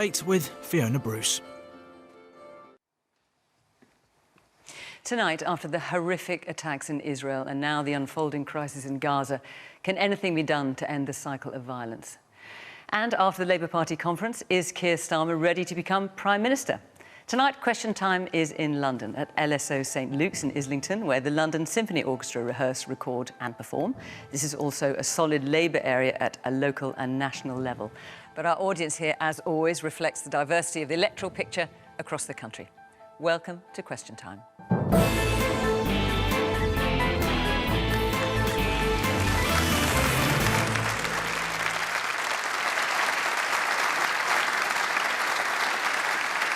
with Fiona Bruce. Tonight, after the horrific attacks in Israel and now the unfolding crisis in Gaza, can anything be done to end the cycle of violence? And after the Labour Party conference, is Keir Starmer ready to become Prime Minister? Tonight, Question Time is in London at LSO St Luke's in Islington, where the London Symphony Orchestra rehearse, record and perform. This is also a solid Labour area at a local and national level. But our audience here, as always, reflects the diversity of the electoral picture across the country. Welcome to Question Time.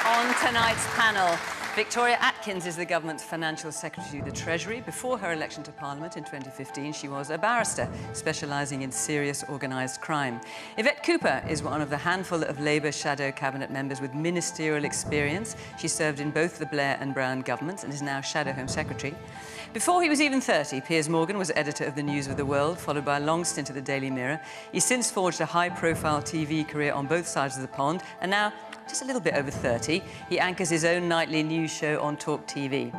On tonight's panel, Victoria Atkins is the government's financial secretary to the Treasury. Before her election to Parliament in 2015, she was a barrister specialising in serious organised crime. Yvette Cooper is one of the handful of Labour shadow cabinet members with ministerial experience. She served in both the Blair and Brown governments and is now shadow Home Secretary. Before he was even 30, Piers Morgan was editor of the News of the World, followed by a long stint at the Daily Mirror. He's since forged a high-profile TV career on both sides of the pond, and now, just a little bit over 30, he anchors his own nightly news show on Talk TV.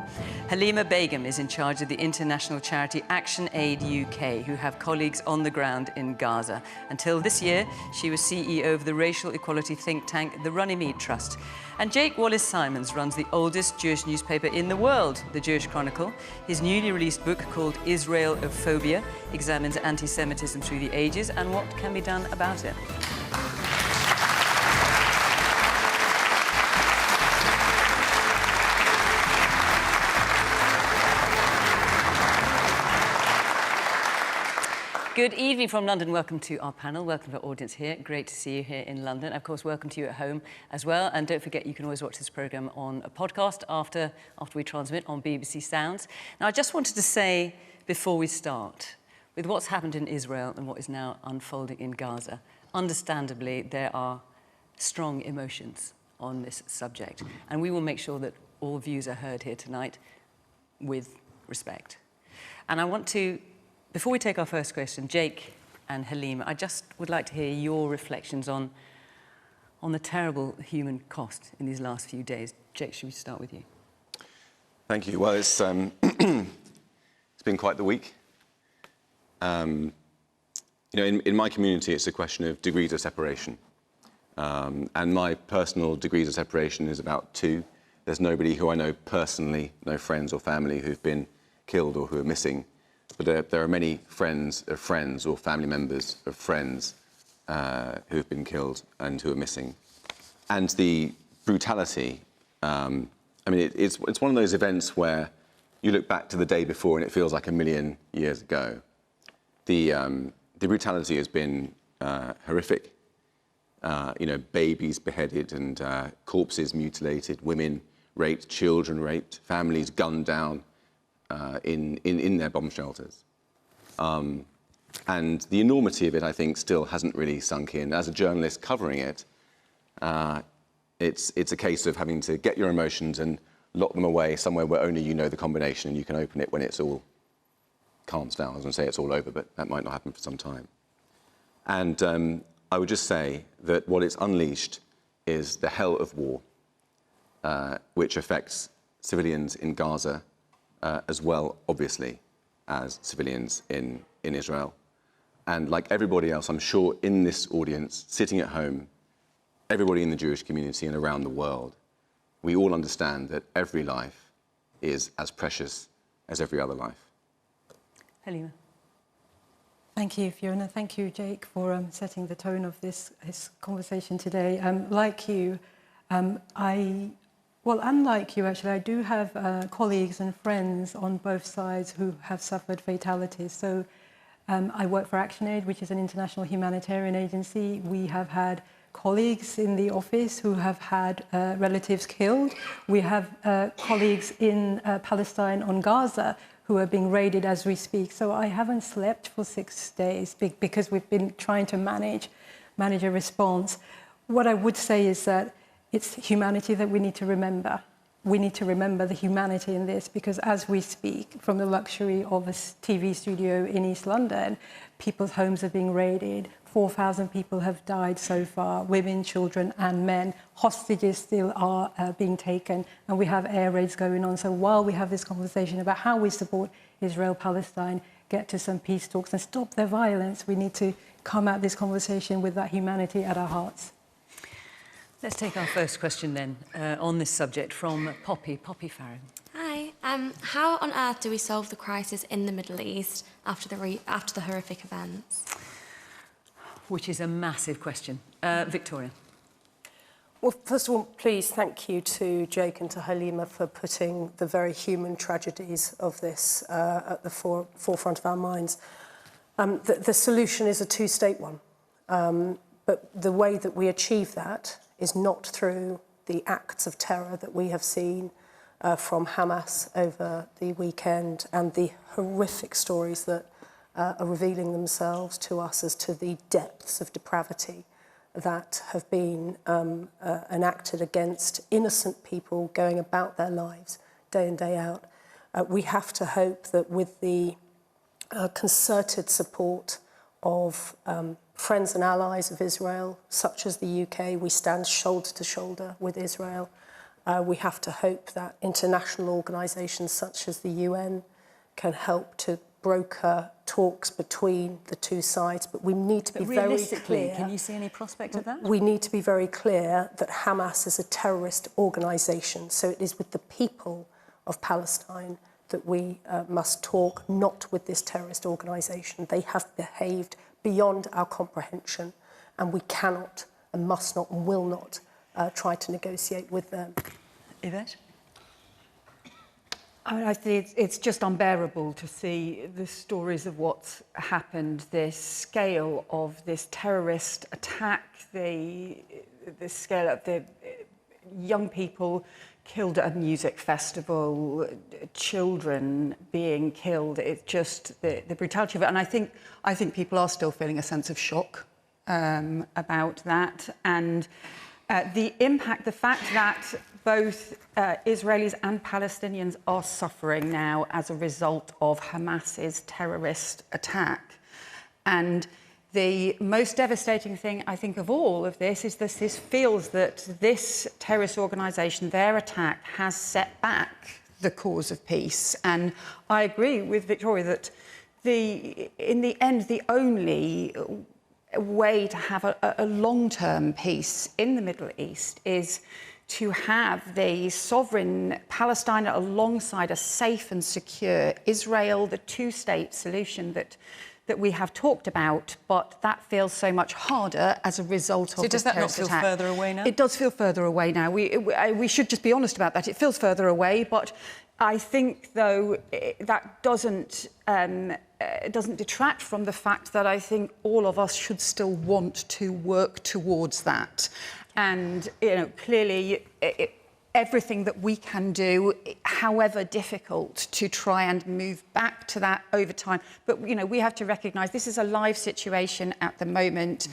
Halima Begum is in charge of the international charity Action Aid UK, who have colleagues on the ground in Gaza. Until this year, she was CEO of the racial equality think tank, the Runnymede Trust. And Wallis Simons runs the oldest Jewish newspaper in the world, the Jewish Chronicle. His newly released book, called Israel-Phobia, examines anti-Semitism through the ages and what can be done about it. Good evening from London. Welcome to our panel. Welcome to our audience here. Great to see you here in London. Of course, welcome to you at home as well. And don't forget, you can always watch this programme on a podcast after we transmit on BBC Sounds. Now, I just wanted to say, before we start, with what's happened in Israel and what is now unfolding in Gaza, understandably, there are strong emotions on this subject. And we will make sure that all views are heard here tonight with respect. And I want to, before we take our first question, Jake and Halima, I just would like to hear your reflections on the terrible human cost in these last few days. Jake, should we start with you? Thank you. Well, it's been quite the week. You know, in my community, it's a question of degrees of separation. And my personal degrees of separation is about 2. There's nobody who I know personally, no friends or family who've been killed or who are missing. But there are many friends of friends or family members of friends who have been killed and who are missing. And the brutality, I mean, it's one of those events where you look back to the day before and it feels like a million years ago. The brutality has been horrific. You know, babies beheaded and corpses mutilated, women raped, children raped, families gunned down. In their bomb shelters. And the enormity of it, I think, still hasn't really sunk in. As a journalist covering it, it's a case of having to get your emotions and lock them away somewhere where only you know the combination and you can open it when it's all calms down. I was going to say it's all over, but that might not happen for some time. And I would just say that what it's unleashed is the hell of war, which affects civilians in Gaza, as well, obviously, as civilians in Israel. And like everybody else, I'm sure in this audience, sitting at home, everybody in the Jewish community and around the world, we all understand that every life is as precious as every other life. Halima. Thank you, Fiona. Thank you, Jake, for setting the tone of this conversation today. Like you, well, unlike you, actually, I do have colleagues and friends on both sides who have suffered fatalities. So I work for Action Aid, which is an international humanitarian agency. We have had colleagues in the office who have had relatives killed. We have colleagues in Palestine on Gaza who are being raided as we speak. So I haven't slept for 6 days because we've been trying to manage a response. What I would say is that it's humanity that we need to remember. We need to remember the humanity in this because as we speak, from the luxury of a TV studio in East London, people's homes are being raided, 4,000 people have died so far, women, children and men. Hostages still are being taken, and we have air raids going on. So while we have this conversation about how we support Israel-Palestine, get to some peace talks and stop their violence, we need to come at this conversation with that humanity at our hearts. Let's take our first question then on this subject from Poppy Farron. Hi. How on earth do we solve the crisis in the Middle East after the horrific events? Which is a massive question. Victoria. Well, first of all, please thank you to Jake and to Halima for putting the very human tragedies of this at the forefront of our minds. The solution is a two-state one, but the way that we achieve that is not through the acts of terror that we have seen from Hamas over the weekend and the horrific stories that are revealing themselves to us as to the depths of depravity that have been enacted against innocent people going about their lives day in, day out. We have to hope that with the concerted support of friends and allies of Israel, such as the UK, we stand shoulder to shoulder with Israel. We have to hope that international organisations such as the UN can help to broker talks between the two sides, but we need to be very clear. Can you see any prospect of that? We need to be very clear that Hamas is a terrorist organisation, so it is with the people of Palestine that we must talk, not with this terrorist organisation. They have behaved beyond our comprehension, and we cannot and must not and will not try to negotiate with them. Yvette? I think it's just unbearable to see the stories of what's happened, this scale of this terrorist attack, the scale of the young people killed at a music festival, children being killed. It's just the brutality of it. And I think people are still feeling a sense of shock about that. And the impact, the fact that both Israelis and Palestinians are suffering now as a result of Hamas's terrorist attack. And the most devastating thing, I think, of all of this is that this feels that this terrorist organisation, their attack, has set back the cause of peace. And I agree with Victoria that in the end, the only way to have a long-term peace in the Middle East is to have the sovereign Palestine alongside a safe and secure Israel, the two-state solution that we have talked about, but that feels so much harder as a result of So does that not feel further away now? It does feel further away now. We should just be honest about that. It feels further away, but I think, though, that doesn't detract from the fact that I think all of us should still want to work towards that. And, clearly, everything that we can do, however difficult, to try and move back to that over time. But, we have to recognise this is a live situation at the moment.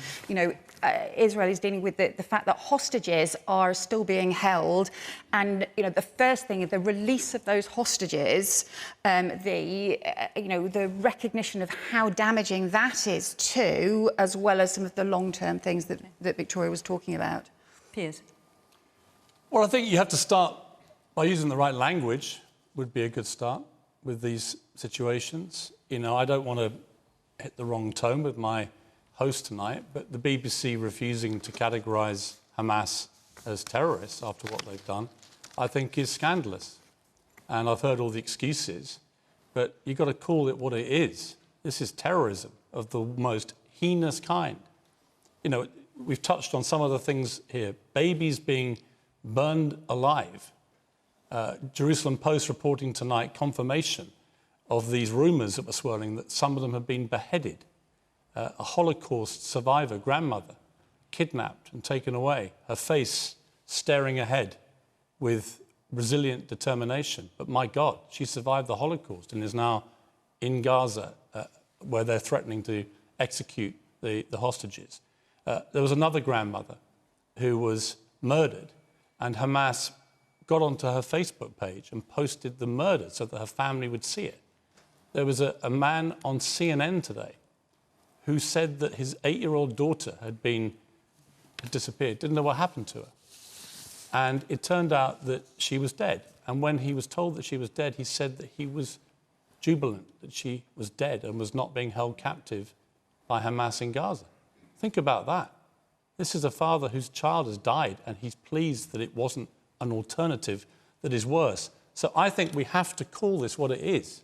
Israel is dealing with the fact that hostages are still being held. And, the first thing, the release of those hostages, the recognition of how damaging that is too, as well as some of the long-term things that Victoria was talking about. Piers? Well, I think you have to start by using the right language would be a good start with these situations. I don't want to hit the wrong tone with my host tonight, but the BBC refusing to categorise Hamas as terrorists after what they've done, I think is scandalous. And I've heard all the excuses, but you've got to call it what it is. This is terrorism of the most heinous kind. We've touched on some of the things here. Babies being burned alive. Jerusalem Post reporting tonight confirmation of these rumours that were swirling that some of them have been beheaded. A Holocaust survivor, grandmother, kidnapped and taken away, her face staring ahead with resilient determination. But my God, she survived the Holocaust and is now in Gaza, where they're threatening to execute the hostages. There was another grandmother who was murdered, and Hamas got onto her Facebook page and posted the murder so that her family would see it. There was a man on CNN today who said that his 8-year-old daughter had disappeared, didn't know what happened to her. And it turned out that she was dead. And when he was told that she was dead, he said that he was jubilant that she was dead and was not being held captive by Hamas in Gaza. Think about that. This is a father whose child has died, and he's pleased that it wasn't an alternative that is worse. So I think we have to call this what it is.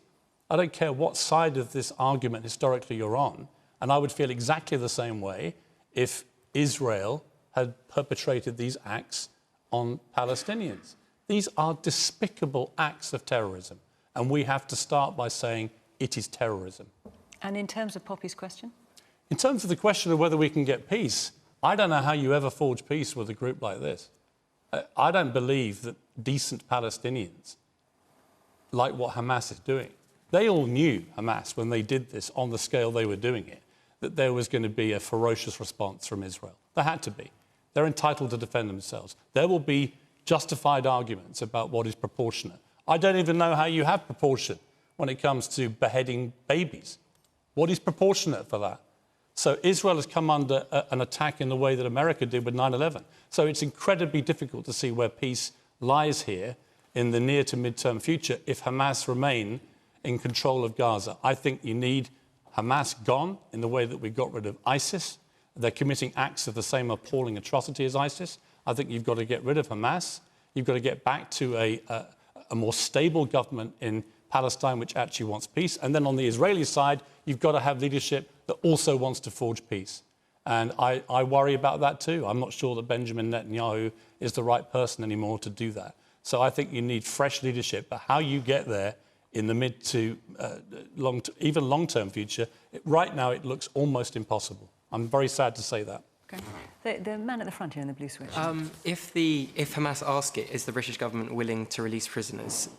I don't care what side of this argument historically you're on, and I would feel exactly the same way if Israel had perpetrated these acts on Palestinians. These are despicable acts of terrorism, and we have to start by saying it is terrorism. And in terms of Poppy's question? In terms of the question of whether we can get peace, I don't know how you ever forge peace with a group like this. I don't believe that decent Palestinians like what Hamas is doing. They all knew, Hamas, when they did this on the scale they were doing it, that there was going to be a ferocious response from Israel. There had to be. They're entitled to defend themselves. There will be justified arguments about what is proportionate. I don't even know how you have proportion when it comes to beheading babies. What is proportionate for that? So Israel has come under an attack in the way that America did with 9/11. So it's incredibly difficult to see where peace lies here in the near to mid-term future if Hamas remain in control of Gaza. I think you need Hamas gone in the way that we got rid of ISIS. They're committing acts of the same appalling atrocity as ISIS. I think you've got to get rid of Hamas. You've got to get back to a more stable government in Palestine which actually wants peace. And then on the Israeli side, you've got to have leadership that also wants to forge peace. And I worry about that too. I'm not sure that Benjamin Netanyahu is the right person anymore to do that. So I think you need fresh leadership. But how you get there in the mid to even long-term future, right now it looks almost impossible. I'm very sad to say that. Okay. The man at the front here in the blue switch. If Hamas ask it, is the British government willing to release prisoners?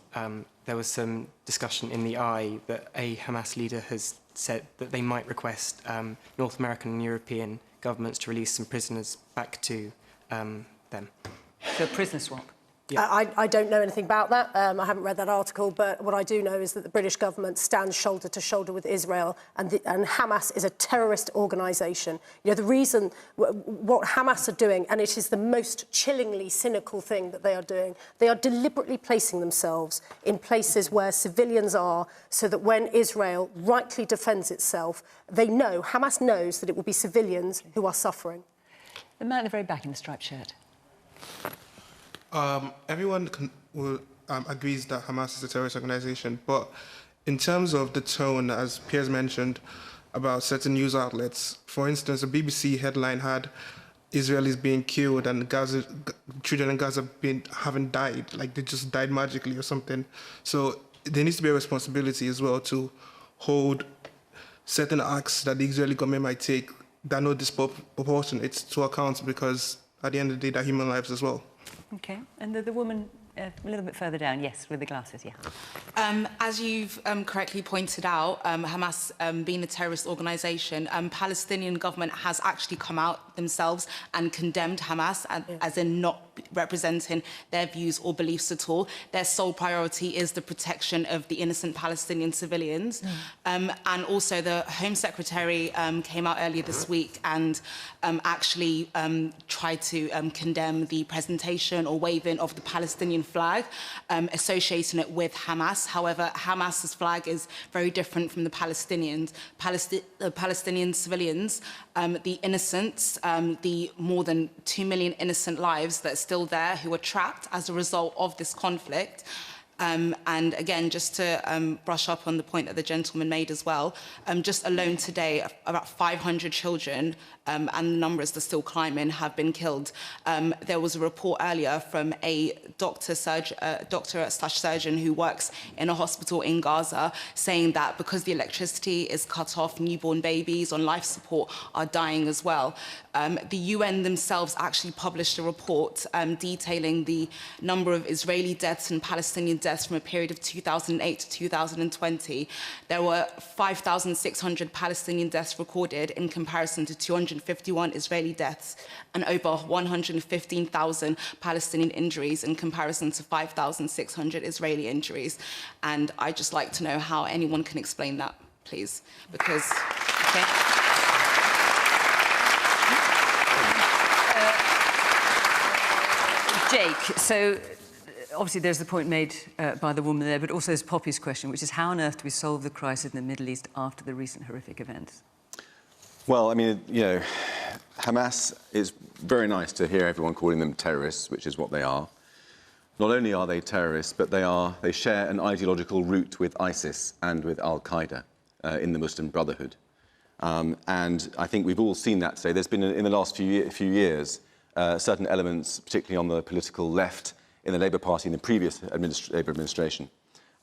There was some discussion in the Eye that a Hamas leader has said that they might request North American and European governments to release some prisoners back to them. So a prisoner swap. Yeah. I don't know anything about that. I haven't read that article, but what I do know is that the British government stands shoulder to shoulder with Israel, and Hamas is a terrorist organisation. You know, the reason what Hamas are doing, and it is the most chillingly cynical thing that they are doing, they are deliberately placing themselves in places where civilians are, so that when Israel rightly defends itself, Hamas knows that it will be civilians who are suffering. The man at the very back in the striped shirt. Everyone agrees that Hamas is a terrorist organisation, but in terms of the tone, as Piers mentioned, about certain news outlets, for instance, a BBC headline had Israelis being killed and children in Gaza haven't died, like they just died magically or something. So there needs to be a responsibility as well to hold certain acts that the Israeli government might take that are not disproportionate to account, because at the end of the day, they're human lives as well. Okay, and the woman a little bit further down, yes, with the glasses, yeah. As you've correctly pointed out, Hamas being a terrorist organisation, Palestinian government has actually come out themselves and condemned Hamas, as in not representing their views or beliefs at all. Their sole priority is the protection of the innocent Palestinian civilians. And also the Home Secretary came out earlier this week and actually tried to condemn the presentation or waving of the Palestinian flag, associating it with Hamas. However, Hamas's flag is very different from the Palestinians. The Palestinian civilians, the innocents, the more than 2 million innocent lives that are still there who are trapped as a result of this conflict. And again, just to brush up on the point that the gentleman made as well, just alone today, about 500 children, and the numbers are still climbing, have been killed. There was a report earlier from a doctor/surgeon who works in a hospital in Gaza saying that because the electricity is cut off, newborn babies on life support are dying as well. The UN themselves actually published a report detailing the number of Israeli deaths and Palestinian deaths from a period of 2008 to 2020. There were 5,600 Palestinian deaths recorded in comparison to 251 Israeli deaths, and over 115,000 Palestinian injuries in comparison to 5,600 Israeli injuries. And I'd just like to know how anyone can explain that, please, because... Okay. Jake, so obviously there's the point made by the woman there, but also there's Poppy's question, which is how on earth do we solve the crisis in the Middle East after the recent horrific events? Well, I mean, you know, Hamas, is very nice to hear everyone calling them terrorists, which is what they are. Not only are they terrorists, but they share an ideological root with ISIS and with Al-Qaeda in the Muslim Brotherhood. And I think we've all seen that today. There's been, in the last few years, certain elements, particularly on the political left, in the Labour Party in the previous Labour administration,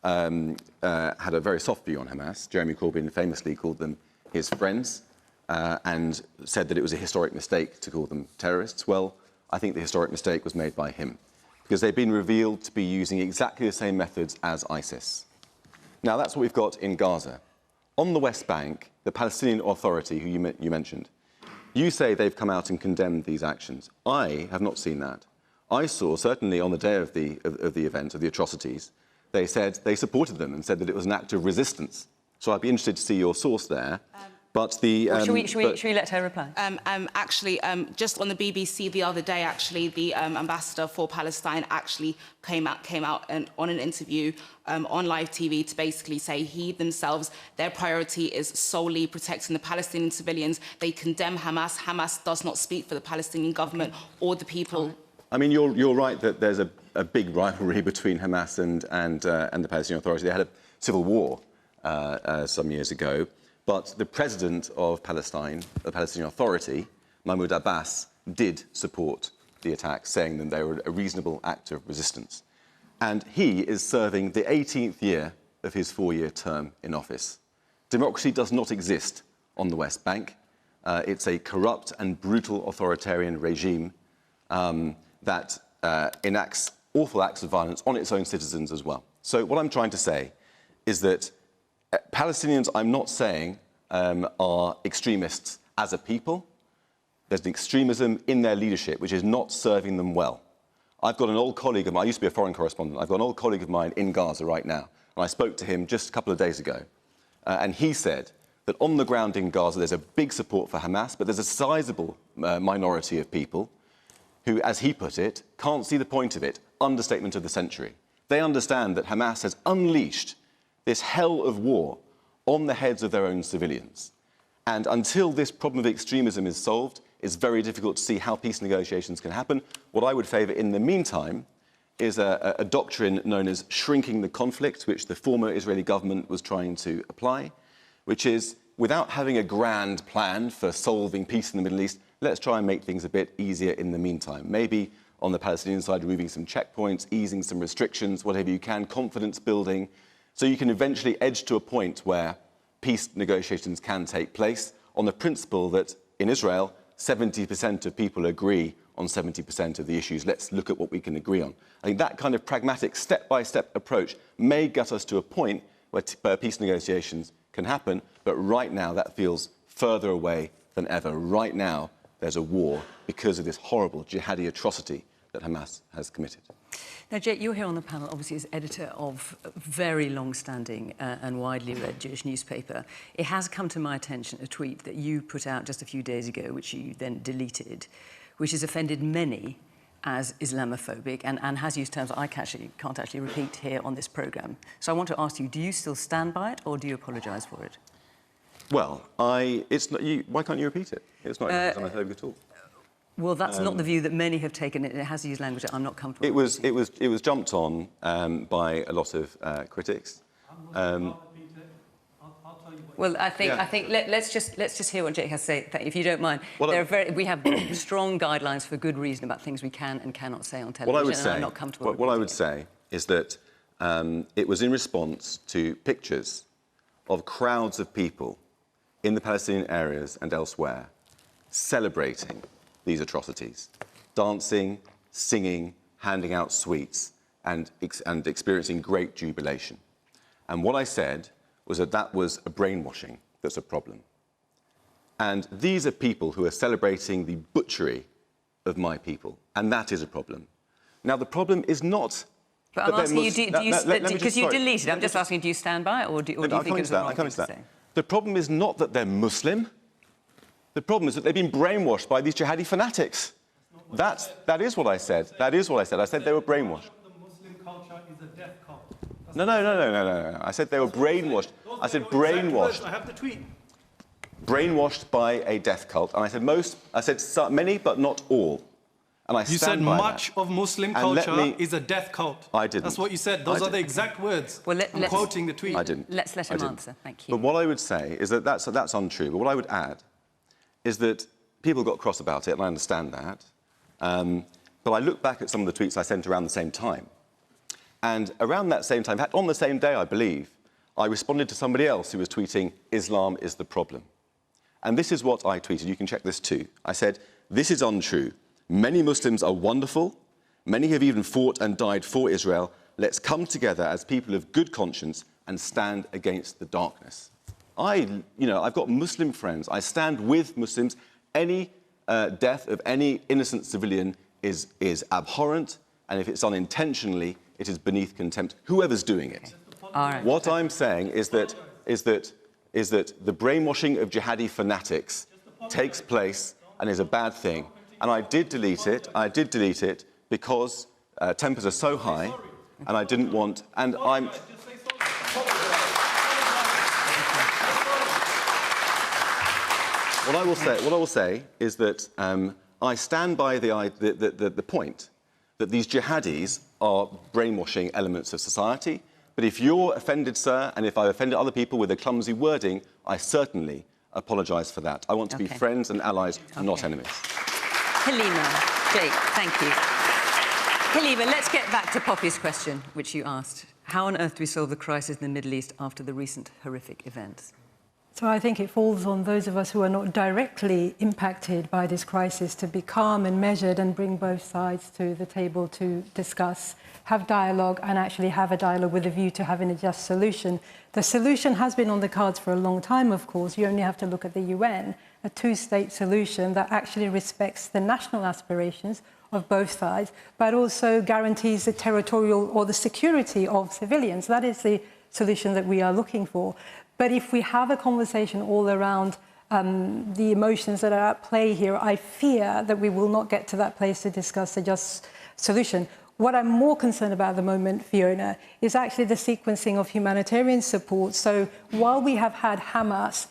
had a very soft view on Hamas. Jeremy Corbyn famously called them his friends and said that it was a historic mistake to call them terrorists. Well, I think the historic mistake was made by him, because they've been revealed to be using exactly the same methods as ISIS. Now, that's what we've got in Gaza. On the West Bank, the Palestinian Authority, who you mentioned, you say they've come out and condemned these actions. I have not seen that. I saw, certainly on the day of the event, of the atrocities, they said they supported them and said that it was an act of resistance. So I'd be interested to see your source there. But the... Should we let her reply? Actually, just on the BBC the other day, actually, the ambassador for Palestine actually came out and on an interview on live TV to basically say their priority is solely protecting the Palestinian civilians. They condemn Hamas. Hamas does not speak for the Palestinian government or the people. I mean, you're right that there's a big rivalry between Hamas and the Palestinian Authority. They had a civil war some years ago. But the president of Palestine, the Palestinian Authority, Mahmoud Abbas, did support the attacks, saying that they were a reasonable act of resistance. And he is serving the 18th year of his 4-year term in office. Democracy does not exist on the West Bank. It's a corrupt and brutal authoritarian regime that enacts awful acts of violence on its own citizens as well. So what I'm trying to say is that Palestinians, I'm not saying, are extremists as a people. There's an extremism in their leadership which is not serving them well. I've got an old colleague of mine, I used to be a foreign correspondent, I've got an old colleague of mine in Gaza right now, and I spoke to him just a couple of days ago, and he said that on the ground in Gaza there's a big support for Hamas, but there's a sizable minority of people who, as he put it, can't see the point of it. Understatement of the century. They understand that Hamas has unleashed this hell of war on the heads of their own civilians. And until this problem of extremism is solved, it's very difficult to see how peace negotiations can happen. What I would favour in the meantime is a doctrine known as shrinking the conflict, which the former Israeli government was trying to apply, which is, without having a grand plan for solving peace in the Middle East, let's try and make things a bit easier in the meantime. Maybe on the Palestinian side, removing some checkpoints, easing some restrictions, whatever you can, confidence building, so you can eventually edge to a point where peace negotiations can take place on the principle that in Israel, 70% of people agree on 70% of the issues. Let's look at what we can agree on. I think that kind of pragmatic step-by-step approach may get us to a point where peace negotiations can happen, but right now that feels further away than ever. Right now, there's a war because of this horrible jihadi atrocity that Hamas has committed. Now, Jake, you're here on the panel, obviously, as editor of a very long-standing and widely read Jewish newspaper. It has come to my attention a tweet that you put out just a few days ago, which you then deleted, which has offended many as Islamophobic and has used terms I can't actually repeat here on this programme. So I want to ask you, do you still stand by it or do you apologise for it? Well, why can't you repeat it? It's not Islamophobic at all. Well, that's not the view that many have taken. It has used language that I'm not comfortable with. It was jumped on by a lot of critics. Well, I think let's just hear what Jake has to say, if you don't mind. Well, we have strong guidelines for good reason about things we can and cannot say on television. I'm not comfortable. What I would say is that it was in response to pictures of crowds of people in the Palestinian areas and elsewhere celebrating these atrocities, dancing, singing, handing out sweets, and experiencing great jubilation. And what I said was that was a brainwashing that's a problem. And these are people who are celebrating the butchery of my people, and that is a problem. Now, the problem is not... But I'm asking you, because you deleted it, I'm just asking, do you stand by it, or do you think it's the wrong thing to say? The problem is not that they're Muslim. The problem is that they've been brainwashed by these jihadi fanatics. That is what I said. That is what I said. I said they were brainwashed. The Muslim culture is a death cult. No. I said they were brainwashed. I said brainwashed. I have the tweet. Brainwashed by a death cult. And I said many, but not all. And I You stand said by much that. of Muslim And let culture me- is a death cult. I didn't. That's what you said. Those are the exact words. Well, I'm quoting the tweet. I didn't. Let's let I him didn't. answer. Thank you. But what I would say is that that's untrue. But what I would add is that people got cross about it, and I understand that. But I look back at some of the tweets I sent around the same time. And around that same time, in fact, on the same day, I believe, I responded to somebody else who was tweeting, Islam is the problem. And this is what I tweeted. You can check this too. I said, this is untrue. Many Muslims are wonderful. Many have even fought and died for Israel. Let's come together as people of good conscience and stand against the darkness. I've got Muslim friends. I stand with Muslims. Any death of any innocent civilian is abhorrent, and if it's unintentionally, it is beneath contempt, whoever's doing it. All right. What I'm saying is that the brainwashing of jihadi fanatics takes place and is a bad thing. And I did delete it because tempers are so high, and I didn't want. And I'm. What I will say is that I stand by the point that these jihadis are brainwashing elements of society. But if you're offended, sir, and if I've offended other people with a clumsy wording, I certainly apologise for that. I want to be friends and allies, not enemies. Halima, Jake, thank you. Halima, let's get back to Poppy's question, which you asked. How on earth do we solve the crisis in the Middle East after the recent horrific events? So I think it falls on those of us who are not directly impacted by this crisis to be calm and measured and bring both sides to the table to discuss, have dialogue, and actually have a dialogue with a view to having a just solution. The solution has been on the cards for a long time, of course. You only have to look at the UN, a two-state solution that actually respects the national aspirations of both sides, but also guarantees the territorial or the security of civilians. That is the solution that we are looking for. But if we have a conversation all around the emotions that are at play here, I fear that we will not get to that place to discuss a just solution. What I'm more concerned about at the moment, Fiona, is actually the sequencing of humanitarian support. So while we have had Hamas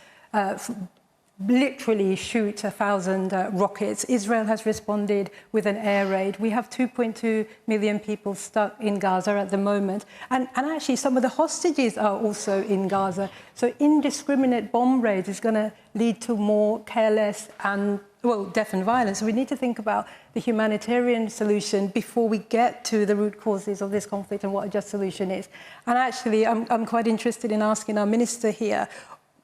literally shoot 1,000 rockets, Israel has responded with an air raid. We have 2.2 million people stuck in Gaza at the moment. And actually, some of the hostages are also in Gaza. So indiscriminate bomb raids is going to lead to more careless and, well, death and violence. So we need to think about the humanitarian solution before we get to the root causes of this conflict and what a just solution is. And actually, I'm quite interested in asking our minister here,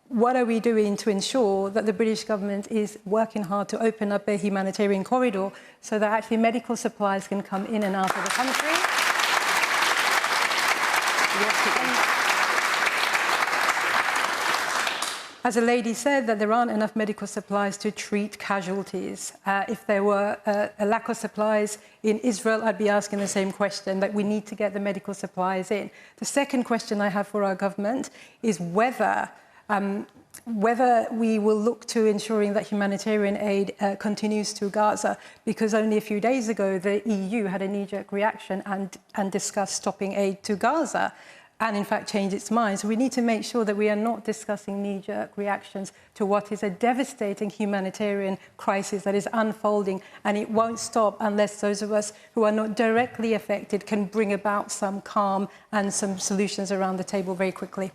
what are we doing to ensure that the British government is working hard to open up a humanitarian corridor so that actually medical supplies can come in and out of the country? As a lady said, that there aren't enough medical supplies to treat casualties. If there were a lack of supplies in Israel, I'd be asking the same question, that we need to get the medical supplies in. The second question I have for our government is whether we will look to ensuring that humanitarian aid continues to Gaza, because only a few days ago the EU had a knee-jerk reaction and discussed stopping aid to Gaza, and in fact changed its mind. So we need to make sure that we are not discussing knee-jerk reactions to what is a devastating humanitarian crisis that is unfolding, and it won't stop unless those of us who are not directly affected can bring about some calm and some solutions around the table very quickly.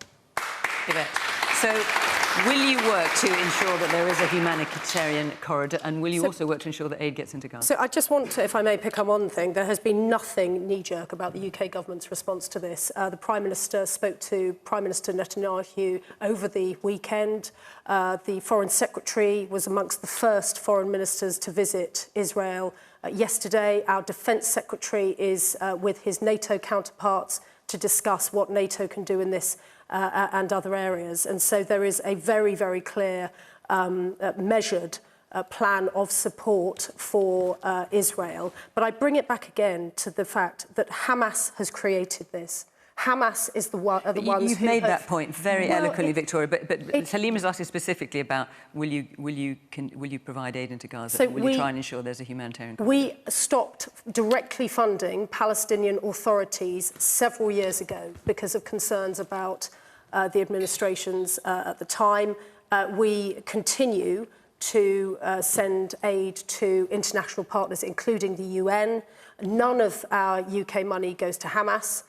Yvette. So, will you work to ensure that there is a humanitarian corridor, and will you also work to ensure that aid gets into Gaza? So I just want to, if I may, pick up one thing. There has been nothing knee-jerk about the UK government's response to this. The Prime Minister spoke to Prime Minister Netanyahu over the weekend. The Foreign Secretary was amongst the first foreign ministers to visit Israel yesterday. Our Defence Secretary is with his NATO counterparts to discuss what NATO can do in this and other areas. And so there is a very, very clear, measured plan of support for Israel. But I bring it back again to the fact that Hamas has created this. Hamas is the ones You've who made have... that point very eloquently, Victoria, but Halima's asked specifically about will you provide aid into Gaza? So will you try and ensure there's a humanitarian corridor? We stopped directly funding Palestinian authorities several years ago because of concerns about the administrations at the time. We continue to send aid to international partners, including the UN. None of our UK money goes to Hamas.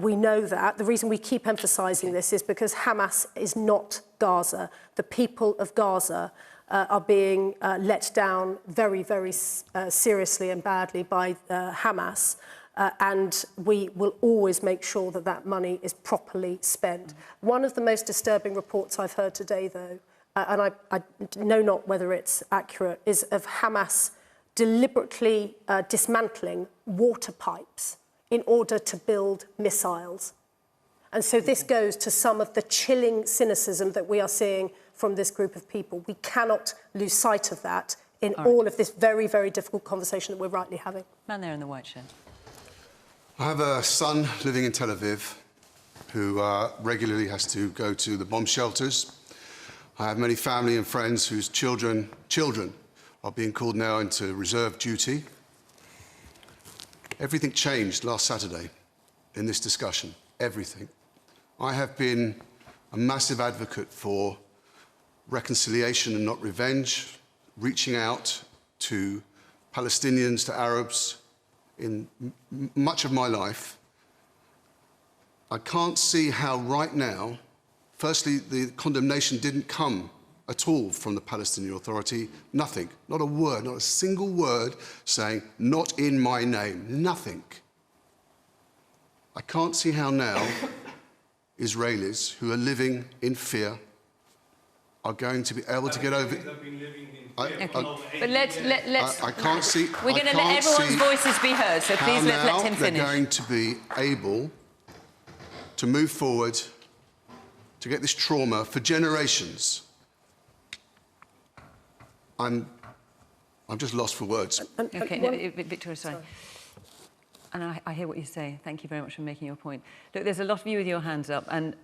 We know that. The reason we keep emphasising this is because Hamas is not Gaza. The people of Gaza are being let down very, very seriously and badly by Hamas. And we will always make sure that that money is properly spent. One of the most disturbing reports I've heard today, though, and I know not whether it's accurate, is of Hamas deliberately dismantling water pipes in order to build missiles. And so this goes to some of the chilling cynicism that we are seeing from this group of people. We cannot lose sight of that in all of this very, very difficult conversation that we're rightly having. Man there in the white shirt. I have a son living in Tel Aviv who regularly has to go to the bomb shelters. I have many family and friends whose children are being called now into reserve duty. Everything changed last Saturday in this discussion. Everything. I have been a massive advocate for reconciliation and not revenge, reaching out to Palestinians, to Arabs, in much of my life. I can't see how right now, firstly, the condemnation didn't come at all from the Palestinian Authority. Nothing, not a word, not a single word saying, not in my name, nothing. I can't see how now Israelis who are living in fear are going to be able to get over... But let's... I can't see... We're going to let everyone's voices be heard, so please let him finish. They're going to be able to move forward to get this trauma for generations. I'm just lost for words. OK, no, Victoria, sorry. And I hear what you say. Thank you very much for making your point. Look, there's a lot of you with your hands up, and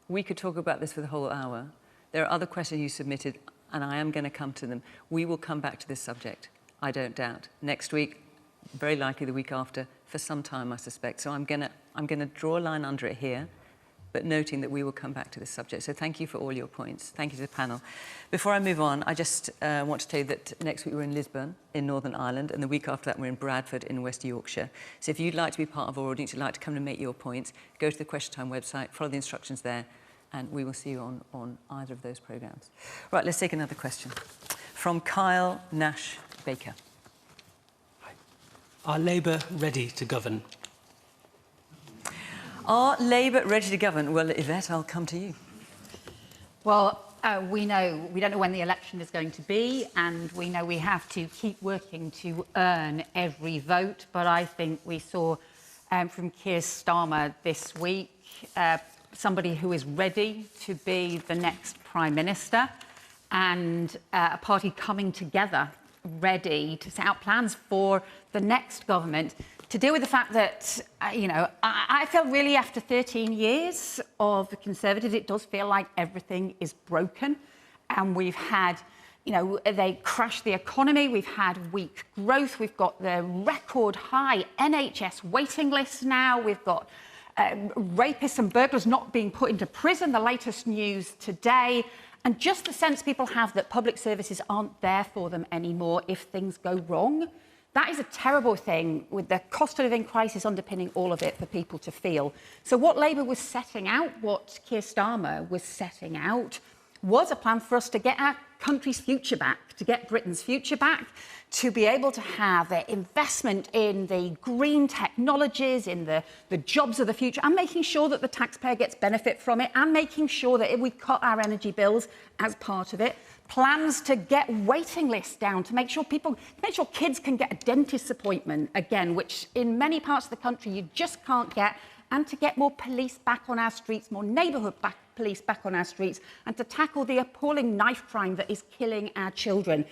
we could talk about this for the whole hour. There are other questions you submitted, and I am going to come to them. We will come back to this subject, I don't doubt. Next week, very likely the week after, for some time, I suspect. So I'm going to draw a line under it here, but noting that we will come back to this subject. So thank you for all your points. Thank you to the panel. Before I move on, I just want to tell you that next week we're in Lisbon, in Northern Ireland, and the week after that we're in Bradford, in West Yorkshire. So if you'd like to be part of our audience, you'd like to come and make your points, go to the Question Time website, follow the instructions there, and we will see you on either of those programmes. Right, let's take another question. From Kyle Nash Baker. Are Labour ready to govern? Are Labour ready to govern? Well, Yvette, I'll come to you. Well, we don't know when the election is going to be, and we know we have to keep working to earn every vote. But I think we saw from Keir Starmer this week somebody who is ready to be the next Prime Minister, and a party coming together, ready to set out plans for the next government to deal with the fact that, I feel really after 13 years of the Conservatives, it does feel like everything is broken. And we've had, they crashed the economy, we've had weak growth, we've got the record high NHS waiting lists now, we've got rapists and burglars not being put into prison, the latest news today. And just the sense people have that public services aren't there for them anymore if things go wrong. That is a terrible thing, with the cost of living crisis underpinning all of it for people to feel. So what Labour was setting out, what Keir Starmer was setting out, was a plan for us to get our country's future back, to get Britain's future back, to be able to have investment in the green technologies, in the jobs of the future, and making sure that the taxpayer gets benefit from it, and making sure that if we cut our energy bills as part of it, plans to get waiting lists down, to make sure kids can get a dentist appointment again, which in many parts of the country you just can't get, and to get more police back on our streets, more neighbourhood police back on our streets, and to tackle the appalling knife crime that is killing our children.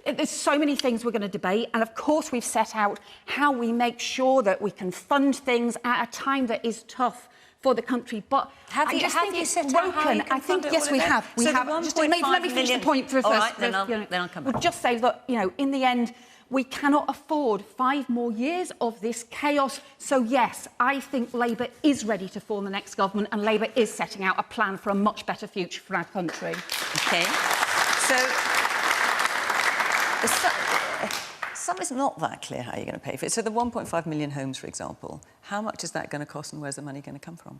There's so many things we're going to debate, and of course we've set out how we make sure that we can fund things at a time that is tough for the country, but have you set out how you can I think fund it yes, all we in have. We there? So have. the Just 1.5 let me finish the million point for All first. right, then I'll come back. We'll just say that in the end, we cannot afford 5 more years of this chaos. So yes, I think Labour is ready to form the next government, and Labour is setting out a plan for a much better future for our country. Okay. So some is not that clear how you're going to pay for it. So the 1.5 million homes, for example, how much is that going to cost, and where's the money going to come from?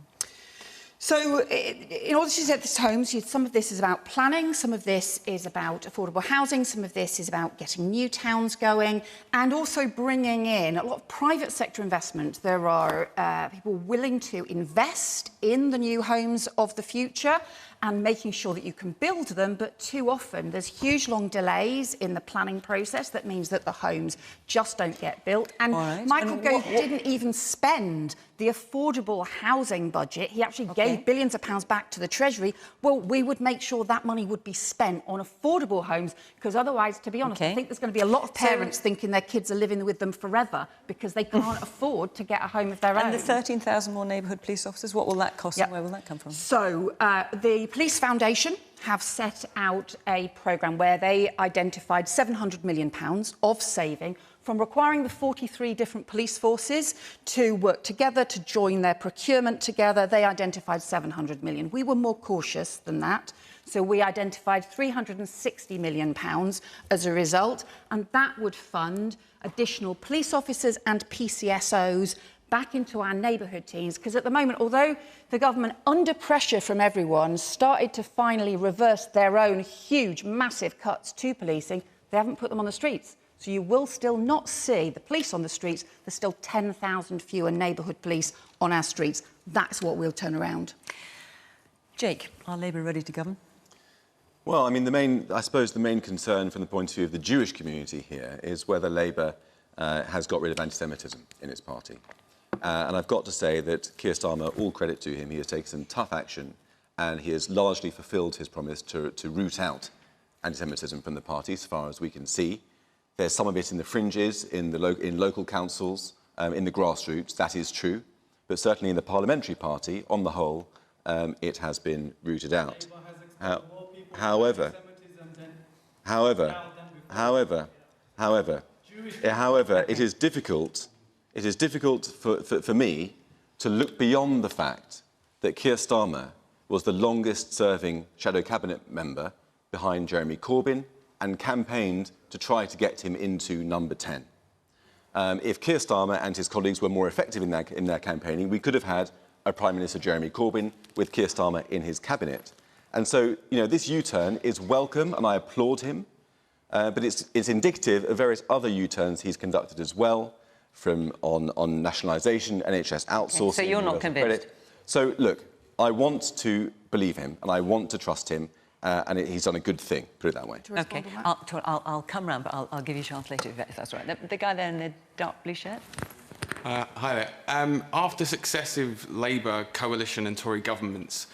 So, in order to set these homes, some of this is about planning, some of this is about affordable housing, some of this is about getting new towns going, and also bringing in a lot of private sector investment. There are people willing to invest in the new homes of the future and making sure that you can build them, but too often there's huge long delays in the planning process. That means that the homes just don't get built. And Michael Gove didn't even spend the affordable housing budget. He actually gave billions of pounds back to the Treasury. Well, we would make sure that money would be spent on affordable homes, because otherwise, to be honest, I think there's going to be a lot of parents thinking their kids are living with them forever because they can't afford to get a home of their own. And the 13,000 more neighbourhood police officers, what will that cost and where will that come from? So, the Police Foundation have set out a programme where they identified £700 million of saving from requiring the 43 different police forces to work together, to join their procurement together. They identified £700 million. We were more cautious than that. So we identified £360 million as a result, and that would fund additional police officers and PCSOs back into our neighbourhood teams, because at the moment, although the government, under pressure from everyone, started to finally reverse their own huge, massive cuts to policing, they haven't put them on the streets. So you will still not see the police on the streets. There's still 10,000 fewer neighbourhood police on our streets. That's what we'll turn around. Jake, are Labour ready to govern? Well, I mean, I suppose the main concern from the point of view of the Jewish community here is whether Labour has got rid of anti-Semitism in its party. And I've got to say that Keir Starmer, all credit to him, he has taken some tough action, and he has largely fulfilled his promise to root out anti-Semitism from the party, as far as we can see. There's some of it in the fringes, in local councils, in the grassroots, that is true. But certainly in the parliamentary party, on the whole, it has been rooted out. However, it is difficult for me to look beyond the fact that Keir Starmer was the longest-serving shadow cabinet member behind Jeremy Corbyn and campaigned to try to get him into number 10. If Keir Starmer and his colleagues were more effective in their campaigning, we could have had a Prime Minister Jeremy Corbyn with Keir Starmer in his cabinet. And so, this U-turn is welcome, and I applaud him, but it's indicative of various other U-turns he's conducted as well, on nationalisation, NHS outsourcing. Okay, so you're not convinced? So, look, I want to believe him, and I want to trust him, and he's done a good thing, put it that way. OK, I'll come round, but I'll give you a chance later, if that's all right. The guy there in the dark blue shirt. Hi there. After successive Labour coalition and Tory governments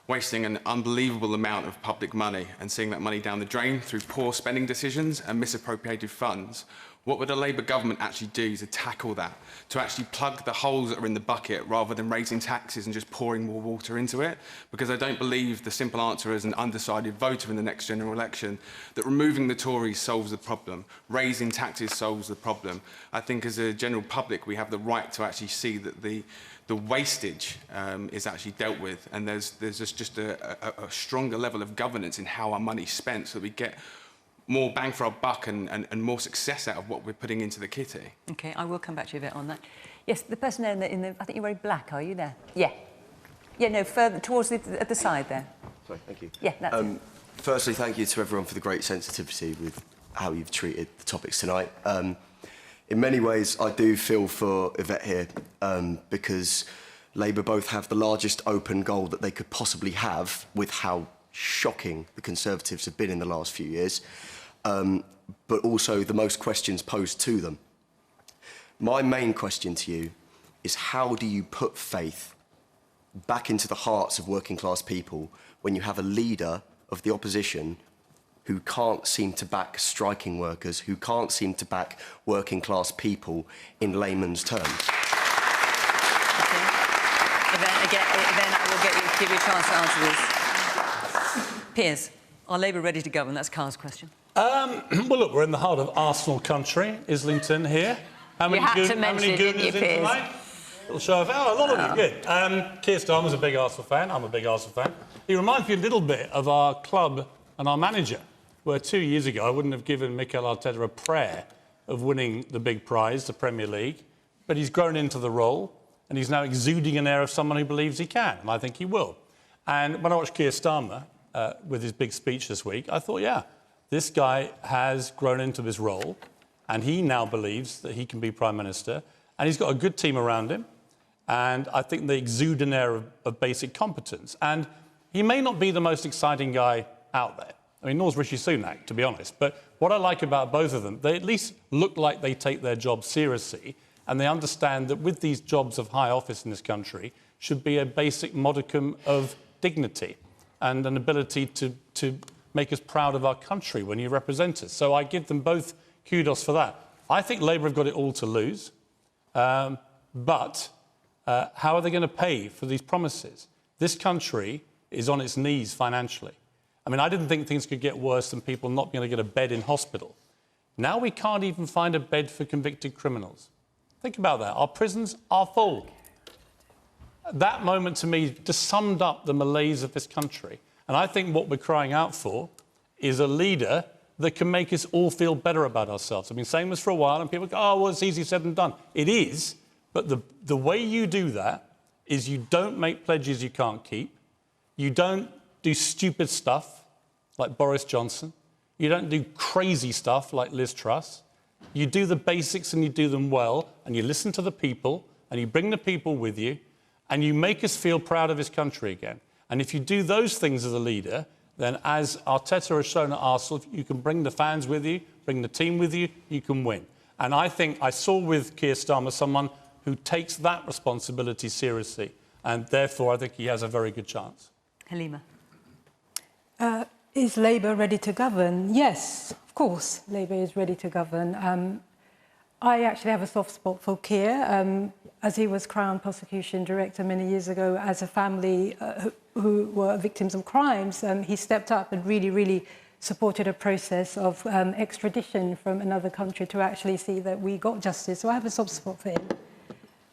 wasting an unbelievable amount of public money and seeing that money down the drain through poor spending decisions and misappropriated funds, what would a Labour government actually do to tackle that, to actually plug the holes that are in the bucket rather than raising taxes and just pouring more water into it? Because I don't believe the simple answer as an undecided voter in the next general election that removing the Tories solves the problem, raising taxes solves the problem. I think as a general public we have the right to actually see that the wastage is actually dealt with, and there's just a stronger level of governance in how our money's spent so that we get more bang for our buck and more success out of what we're putting into the kitty. OK, I will come back to you a bit on that. Yes, the person there in the I think you're wearing black, are you there? Yeah. Yeah, no, further towards at the side there. Sorry, thank you. Yeah, that's it. Firstly, thank you to everyone for the great sensitivity with how you've treated the topics tonight. In many ways, I do feel for Yvette here, because Labour both have the largest open goal that they could possibly have with how shocking the Conservatives have been in the last few years, but also the most questions posed to them. My main question to you is, how do you put faith back into the hearts of working class people when you have a leader of the opposition who can't seem to back striking workers, who can't seem to back working class people in layman's terms. Okay. Then I will give you a chance to answer this. Piers, are Labour ready to govern? That's Carl's question. Well, look, we're in the heart of Arsenal country, Islington here. How many gooners in tonight? Little show of... Oh, a lot of them, good. Keir Starmer's a big Arsenal fan. I'm a big Arsenal fan. He reminds me a little bit of our club and our manager, where 2 years ago I wouldn't have given Mikel Arteta a prayer of winning the big prize, the Premier League, but he's grown into the role and he's now exuding an air of someone who believes he can, and I think he will. And when I watched Keir Starmer with his big speech this week, I thought, yeah, this guy has grown into this role and he now believes that he can be Prime Minister, and he's got a good team around him, and I think they exude an air of basic competence. And he may not be the most exciting guy out there. I mean, nor's Rishi Sunak, to be honest. But what I like about both of them, they at least look like they take their job seriously, and they understand that with these jobs of high office in this country should be a basic modicum of dignity and an ability to make us proud of our country when you represent us. So I give them both kudos for that. I think Labour have got it all to lose. But how are they going to pay for these promises? This country is on its knees financially. I mean, I didn't think things could get worse than people not being able to get a bed in hospital. Now we can't even find a bed for convicted criminals. Think about that. Our prisons are full. That moment, to me, just summed up the malaise of this country. And I think what we're crying out for is a leader that can make us all feel better about ourselves. I've been saying this for a while, and people go, oh, well, it's easy said than done. It is, but the way you do that is you don't make pledges you can't keep. You don't do stupid stuff like Boris Johnson. You don't do crazy stuff like Liz Truss. You do the basics and you do them well, and you listen to the people, and you bring the people with you, and you make us feel proud of this country again. And if you do those things as a leader, then as Arteta has shown at Arsenal, you can bring the fans with you, bring the team with you, you can win. And I think I saw with Keir Starmer someone who takes that responsibility seriously, and therefore I think he has a very good chance. Halima. Is Labour ready to govern? Yes, of course, Labour is ready to govern. I actually have a soft spot for Keir. As he was Crown Prosecution Director many years ago, as a family who were victims of crimes, he stepped up and really supported a process of extradition from another country to actually see that we got justice. So I have a soft spot for him.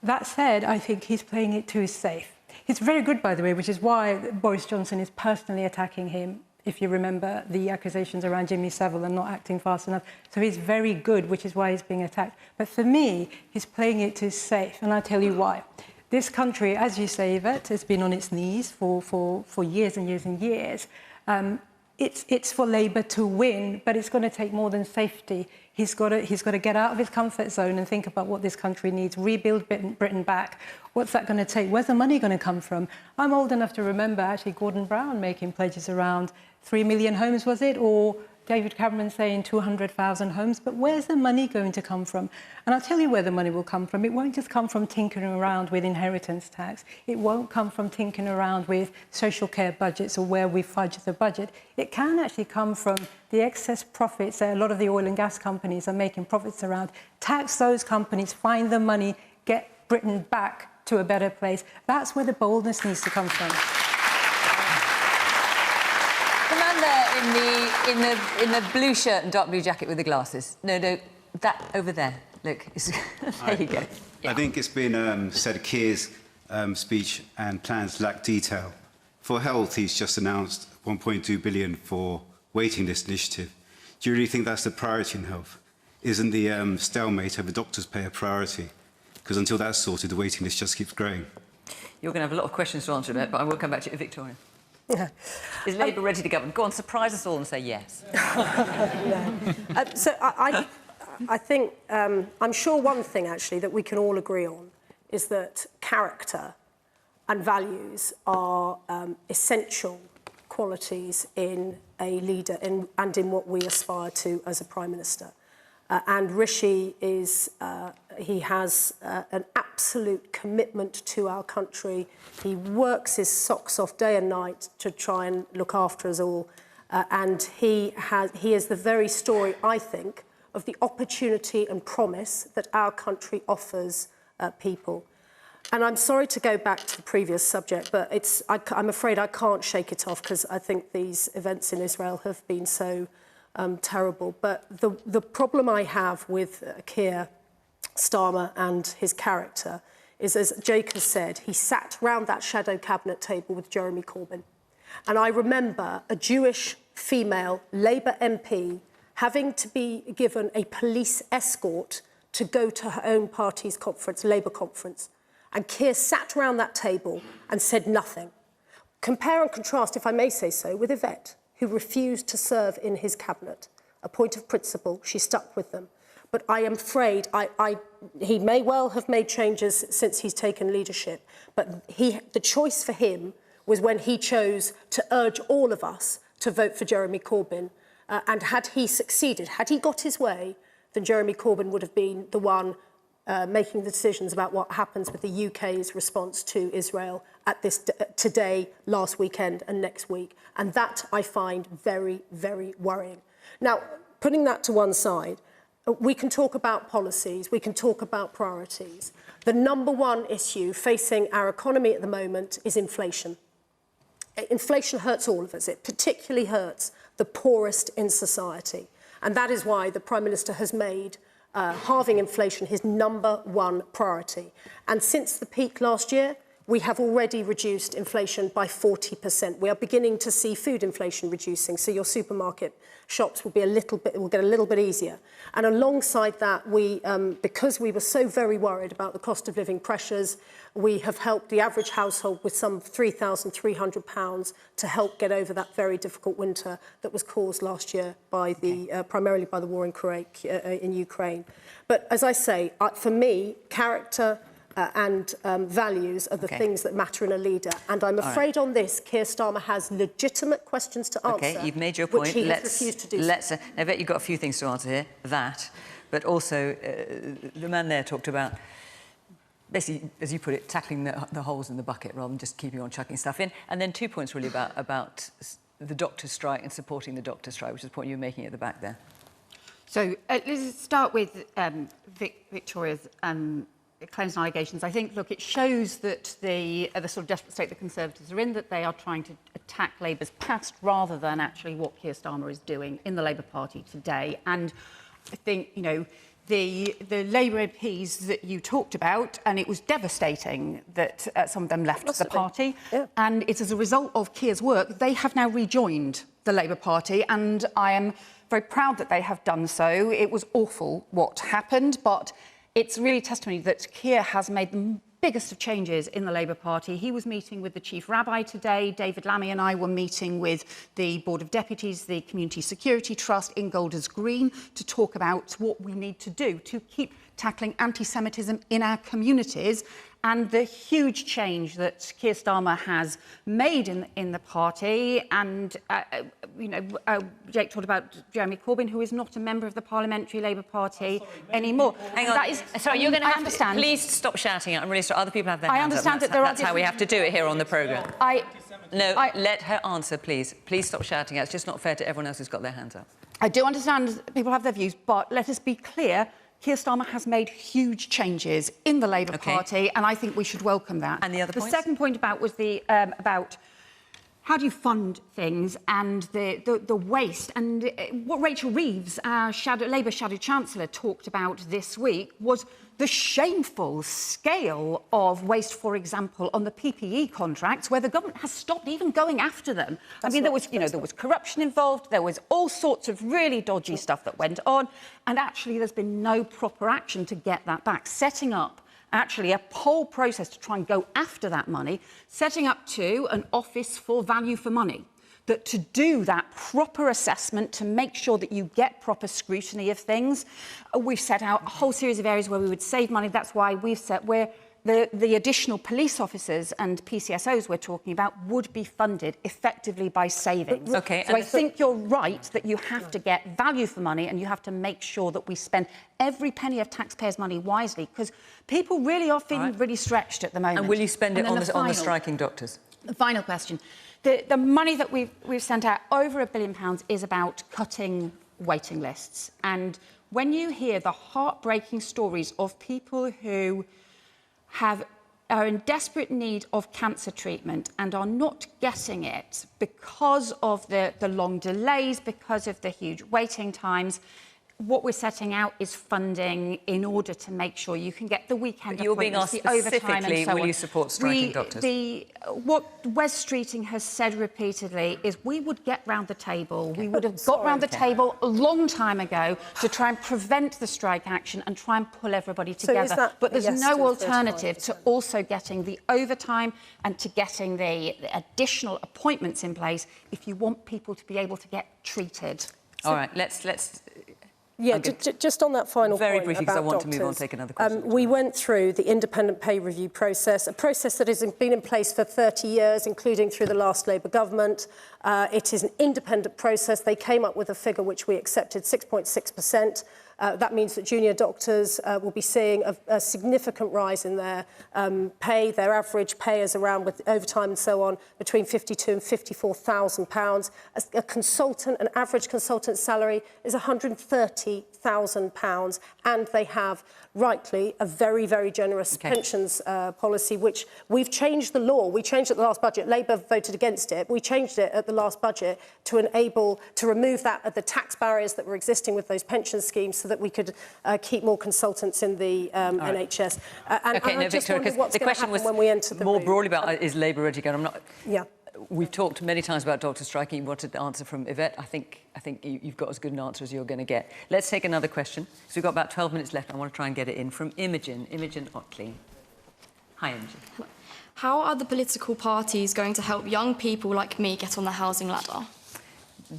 That said, I think he's playing it too safe. He's very good, by the way, which is why Boris Johnson is personally attacking him, if you remember the accusations around Jimmy Savile and not acting fast enough. So he's very good, which is why he's being attacked. But for me, he's playing it too safe, and I'll tell you why. This country, as you say, Yvette, has been on its knees for years and years and years. It's for Labour to win, but it's going to take more than safety. He's got to get out of his comfort zone and think about what this country needs, rebuild Britain back. What's that going to take? Where's the money going to come from? I'm old enough to remember, actually, Gordon Brown making pledges around 3 million homes, was it? Or David Cameron saying 200,000 homes. But where's the money going to come from? And I'll tell you where the money will come from. It won't just come from tinkering around with inheritance tax. It won't come from tinkering around with social care budgets or where we fudge the budget. It can actually come from the excess profits that a lot of the oil and gas companies are making profits around. Tax those companies, find the money, get Britain back to a better place. That's where the boldness needs to come from. The man there in the blue shirt and dark blue jacket with the glasses. No, that over there. Look, there you go. Yeah. I think it's been said Keir's speech and plans lack detail. For health, he's just announced 1.2 billion for waiting list initiative. Do you really think that's the priority in health? Isn't the stalemate over doctors' pay a priority? Because until that's sorted, the waiting list just keeps growing. You're going to have a lot of questions to answer about, but I will come back to you, Victoria. Yeah. Is Labour ready to govern? Go on, surprise us all and say yes. So I think, I'm sure one thing, actually, that we can all agree on is that character and values are essential qualities in a leader and in what we aspire to as a Prime Minister. And Rishi is, he has an absolute commitment to our country. He works his socks off day and night to try and look after us all. And he is the very story, I think, of the opportunity and promise that our country offers people. And I'm sorry to go back to the previous subject, but I'm afraid I can't shake it off because I think these events in Israel have been so terrible. But the problem I have with Keir Starmer and his character is, as Jake has said, he sat round that shadow cabinet table with Jeremy Corbyn. And I remember a Jewish female Labour MP having to be given a police escort to go to her own party's conference, Labour conference. And Keir sat round that table and said nothing. Compare and contrast, if I may say so, with Yvette, who refused to serve in his cabinet. A point of principle, she stuck with them. But I am afraid he may well have made changes since he's taken leadership, but the choice for him was when he chose to urge all of us to vote for Jeremy Corbyn. And had he succeeded, had he got his way, then Jeremy Corbyn would have been the one making the decisions about what happens with the UK's response to Israel at this today, last weekend and next week. And that I find very, very worrying. Now, putting that to one side, we can talk about policies, we can talk about priorities. The number one issue facing our economy at the moment is inflation. Inflation hurts all of us. It particularly hurts the poorest in society. And that is why the Prime Minister has made halving inflation his number one priority. And since the peak last year, we have already reduced inflation by 40%. We are beginning to see food inflation reducing, so your supermarket shops will get a little bit easier. And alongside that, because we were so very worried about the cost of living pressures, we have helped the average household with some £3,300 to help get over that very difficult winter that was caused last year by primarily by the war in Ukraine. But as I say, for me, character and values are the things that matter in a leader. And I'm afraid on this, Keir Starmer has legitimate questions to answer. OK, you've made your point. Which he has refused to do. Now, I bet you've got a few things to answer here. That, but also the man there talked about, basically, as you put it, tackling the holes in the bucket rather than just keeping on chucking stuff in. And then 2 points really about the doctor's strike and supporting the doctor's strike, which is the point you were making at the back there. So let's start with Victoria's claims and allegations. I think, look, it shows that the sort of desperate state the Conservatives are in, that they are trying to attack Labour's past rather than actually what Keir Starmer is doing in the Labour Party today. And I think, you know, the Labour MPs that you talked about, and it was devastating that some of them left the party. Yeah. And it's as a result of Keir's work, they have now rejoined the Labour Party, and I am very proud that they have done so. It was awful what happened, but it's really testimony that Keir has made the biggest of changes in the Labour Party. He was meeting with the Chief Rabbi today. David Lammy and I were meeting with the Board of Deputies, the Community Security Trust in Golders Green to talk about what we need to do to keep tackling anti-Semitism in our communities. And the huge change that Keir Starmer has made in the party. And, Jake talked about Jeremy Corbyn, who is not a member of the Parliamentary Labour Party anymore. Hang on. Sorry, you're going to have to... Please stop shouting out. I'm really sorry. Other people have their hands up. I understand that there are... That's how we have to do it here on the programme. Let her answer, please. Please stop shouting out. It's just not fair to everyone else who's got their hands up. I do understand that people have their views, but let us be clear. Keir Starmer has made huge changes in the Labour Party, and I think we should welcome that. And the other point? The second point was about how do you fund things and the waste. And what Rachel Reeves, our Labour Shadow Chancellor, talked about this week was the shameful scale of waste, for example, on the PPE contracts, where the government has stopped even going after them. There was corruption involved, there was all sorts of really dodgy stuff that went on, and actually there's been no proper action to get that back. Setting up actually a whole process to try and go after that money, setting up to an office for value for money, that to do that proper assessment to make sure that you get proper scrutiny of things. We've set out a whole series of areas where we would save money. That's why we've said we're the additional police officers and PCSOs we're talking about would be funded effectively by savings. Okay, so I think you're right that you have to get value for money and you have to make sure that we spend every penny of taxpayers' money wisely, because people really are feeling really stretched at the moment. And will you spend it on the striking doctors? The final question. The money that we've sent out, over £1 billion, is about cutting waiting lists. And when you hear the heartbreaking stories of people who are in desperate need of cancer treatment and are not getting it because of the long delays, because of the huge waiting times, what we're setting out is funding in order to make sure you can get the weekend You're being asked specifically, will you support striking doctors? What Wes Streeting has said repeatedly is we would get round the table. We would have got round the table a long time ago to try and prevent the strike action and try and pull everybody together. But there's no alternative to also getting the overtime and to getting the additional appointments in place if you want people to be able to get treated. All right, let's Yeah, just on that final very point briefly, because I want to move on, doctors, take another question. we went through the independent pay review process, a process that has been in place for 30 years, including through the last Labour government. It is an independent process. They came up with a figure which we accepted, 6.6%. That means that junior doctors will be seeing a significant rise in their pay. Their average pay is around, with overtime and so on, between £52,000 and £54,000. A consultant, an average consultant salary is £130,000, and they have, rightly, a very, very generous pensions policy, which we've changed the law. We changed it at the last budget. Labour voted against it. We changed it at the last budget to remove the tax barriers that were existing with those pension schemes, so that we could keep more consultants in the NHS. And I just wondered what's going to happen when we enter the more broadly about is Labour ready to go? I'm not. Yeah. We've talked many times about doctor striking. You wanted the answer from Yvette. I think you've got as good an answer as you're going to get. Let's take another question. So we've got about 12 minutes left. I want to try and get it in from Imogen Otley. Hi, Imogen. How are the political parties going to help young people like me get on the housing ladder?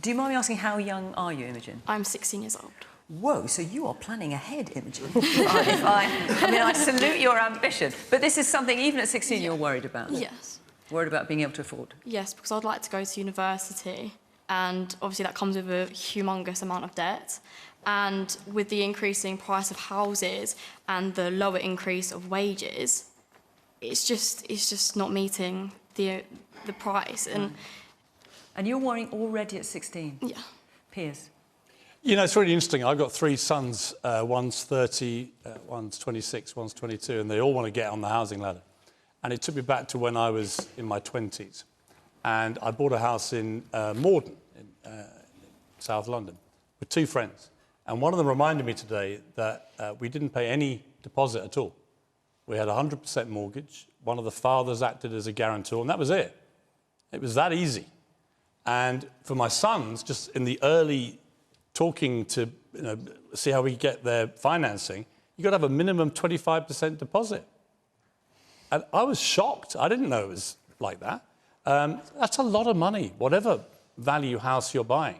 Do you mind me asking, how young are you, Imogen? I'm 16 years old. Whoa, so you are planning ahead, Imogen. I salute your ambition. But this is something, even at 16, you're worried about? Yes. Worried about being able to afford? Yes, because I'd like to go to university. And obviously that comes with a humongous amount of debt. And with the increasing price of houses and the lower increase of wages, it's just not meeting the price. And you're worrying already at 16? Yeah. Piers? You know, it's really interesting. I've got three sons. One's 30, one's 26, one's 22, and they all want to get on the housing ladder. And it took me back to when I was in my 20s. And I bought a house in Morden, in South London, with two friends. And one of them reminded me today that we didn't pay any deposit at all. We had a 100% mortgage. One of the fathers acted as a guarantor, and that was it. It was that easy. And for my sons, just in the early talking to see how we get their financing, you've got to have a minimum 25% deposit. And I was shocked. I didn't know it was like that. That's a lot of money, whatever value house you're buying.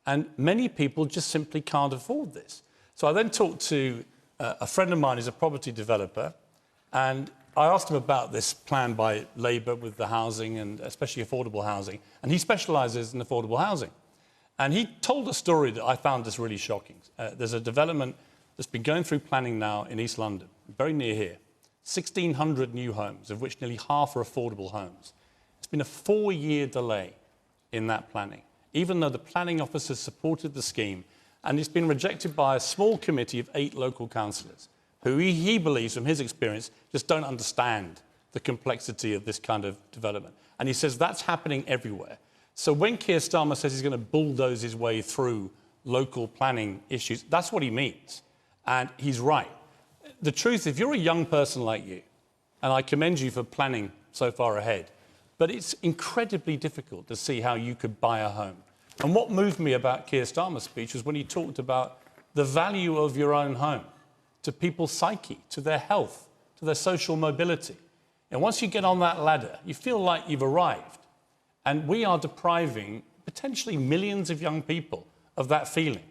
And many people just simply can't afford this. So I then talked to a friend of mine who's a property developer, and I asked him about this plan by Labour with the housing, and especially affordable housing. And he specialises in affordable housing. And he told a story that I found just really shocking. There's a development that's been going through planning now in East London, very near here. 1,600 new homes, of which nearly half are affordable homes. It's been a 4-year delay in that planning, even though the planning officers supported the scheme, and it's been rejected by a small committee of 8 local councillors, who he believes, from his experience, just don't understand the complexity of this kind of development. And he says that's happening everywhere. So when Keir Starmer says he's going to bulldoze his way through local planning issues, that's what he means. And he's right. The truth, if you're a young person like you, and I commend you for planning so far ahead, but it's incredibly difficult to see how you could buy a home. And what moved me about Keir Starmer's speech was when he talked about the value of your own home to people's psyche, to their health, to their social mobility. And once you get on that ladder, you feel like you've arrived. And we are depriving potentially millions of young people of that feeling.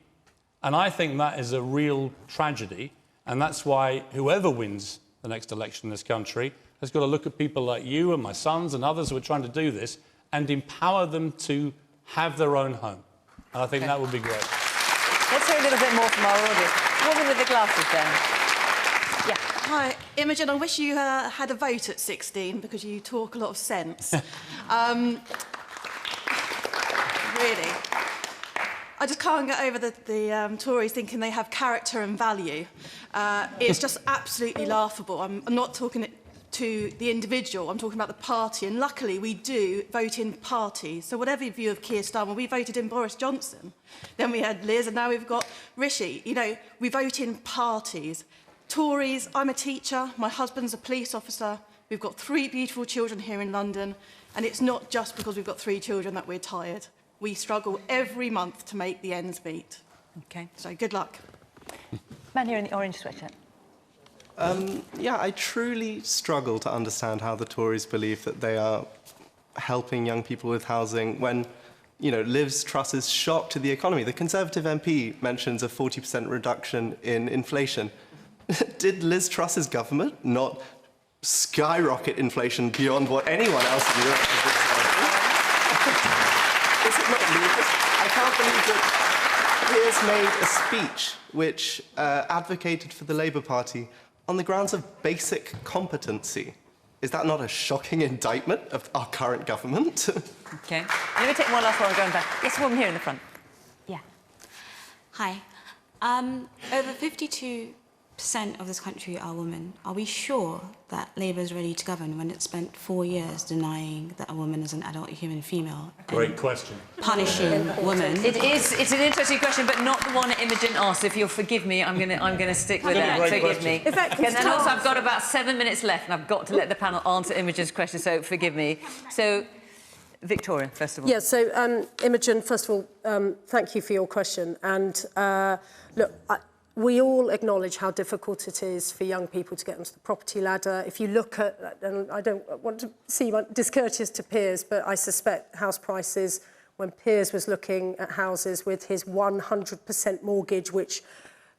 And I think that is a real tragedy. And that's why whoever wins the next election in this country has got to look at people like you and my sons and others who are trying to do this and empower them to have their own home. And I think that would be great. Let's hear a little bit more from our audience. Woman with the glasses then. Yeah. Hi, Imogen, I wish you had a vote at 16 because you talk a lot of sense. Really. I just can't get over the Tories thinking they have character and value. It's just absolutely laughable. I'm not talking to the individual, I'm talking about the party, and luckily we do vote in parties. So whatever your view of Keir Starmer, we voted in Boris Johnson. Then we had Liz, and now we've got Rishi. You know, we vote in parties. Tories, I'm a teacher, my husband's a police officer, we've got 3 beautiful children here in London, and it's not just because we've got 3 children that we're tired. We struggle every month to make the ends meet. OK. So good luck. Man here in the orange sweatshirt. Yeah, I truly struggle to understand how the Tories believe that they are helping young people with housing when, you know, Liz Truss's shock to the economy. The Conservative MP mentions a 40% reduction in inflation. Did Liz Truss's government not skyrocket inflation beyond what anyone else in Europe has experienced? Is it not ludicrous? I can't believe that Piers made a speech which advocated for the Labour Party on the grounds of basic competency. Is that not a shocking indictment of our current government? OK. Let me take one last one. We're going back. Yes, woman here in the front. Yeah. Hi. Over 52% of this country are women. Are we sure that Labour is ready to govern when it spent 4 years denying that a woman is an adult human female? Great question. Punishing women. It's an interesting question, but not the one that Imogen asked. If you'll forgive me, I'm gonna stick with that. Forgive me. And also, I've got about 7 minutes left, and I've got to let the panel answer Imogen's question. So forgive me. So, Victoria, first of all. Yeah. So, Imogen, first of all, thank you for your question. And look. We all acknowledge how difficult it is for young people to get onto the property ladder. If you look at, and I don't want to seem discourteous to Piers, but I suspect house prices, when Piers was looking at houses with his 100% mortgage, which,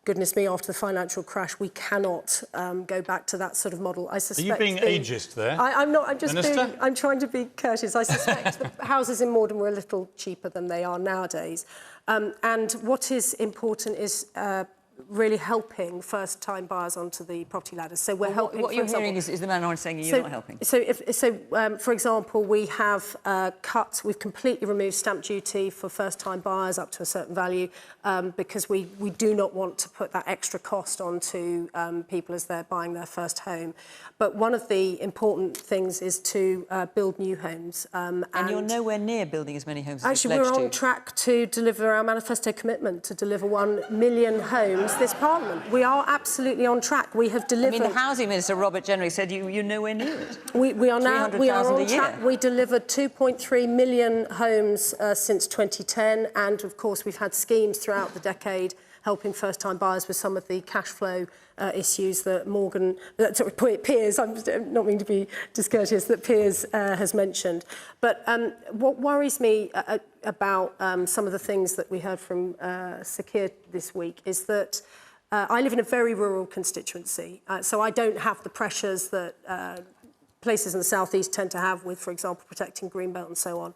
goodness me, after the financial crash, we cannot go back to that sort of model. I suspect. Are you being ageist there? I'm not. I'm just Minister? being. I'm trying to be courteous. I suspect the houses in Morden were a little cheaper than they are nowadays. And what is important is really helping first-time buyers onto the property ladder. So we're helping. What you're hearing is the man orange saying you're not helping. For example, we have we've completely removed stamp duty for first-time buyers up to a certain value because we do not want to put that extra cost onto people as they're buying their first home. But one of the important things is to build new homes. And you're nowhere near building as many homes as actually, you pledged we're on to. track to deliver our manifesto commitment to deliver 1 million homes this Parliament. We are absolutely on track. We have delivered. I mean, the Housing Minister, Robert Generally, said you're nowhere near it. We are now on track. Year. We delivered 2.3 million homes since 2010, and of course we've had schemes throughout the decade helping first-time buyers with some of the cash flow issues that Piers, I'm not meaning to be discourteous, that Piers has mentioned. But what worries me about some of the things that we heard from Sakir this week is that I live in a very rural constituency, so I don't have the pressures that places in the southeast tend to have with, for example, protecting Greenbelt and so on.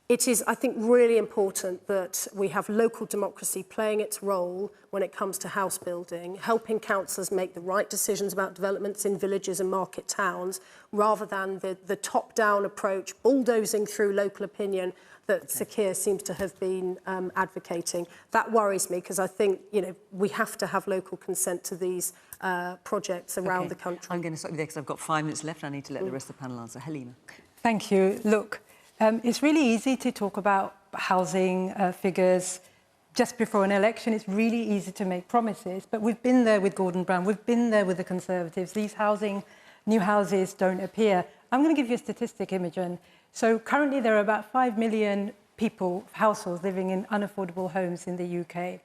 It is, I think, really important that we have local democracy playing its role when it comes to house building, helping councillors make the right decisions about developments in villages and market towns, rather than the top-down approach, bulldozing through local opinion that Sakir seems to have been advocating. That worries me, because I think, you know, we have to have local consent to these projects around the country. I'm going to stop you there because I've got 5 minutes left. I need to let the rest of the panel answer. Halima. Thank you. Look, it's really easy to talk about housing figures just before an election. It's really easy to make promises, but we've been there with Gordon Brown. We've been there with the Conservatives. These new houses don't appear. I'm going to give you a statistic, Imogen. So currently there are about 5 million households living in unaffordable homes in the UK.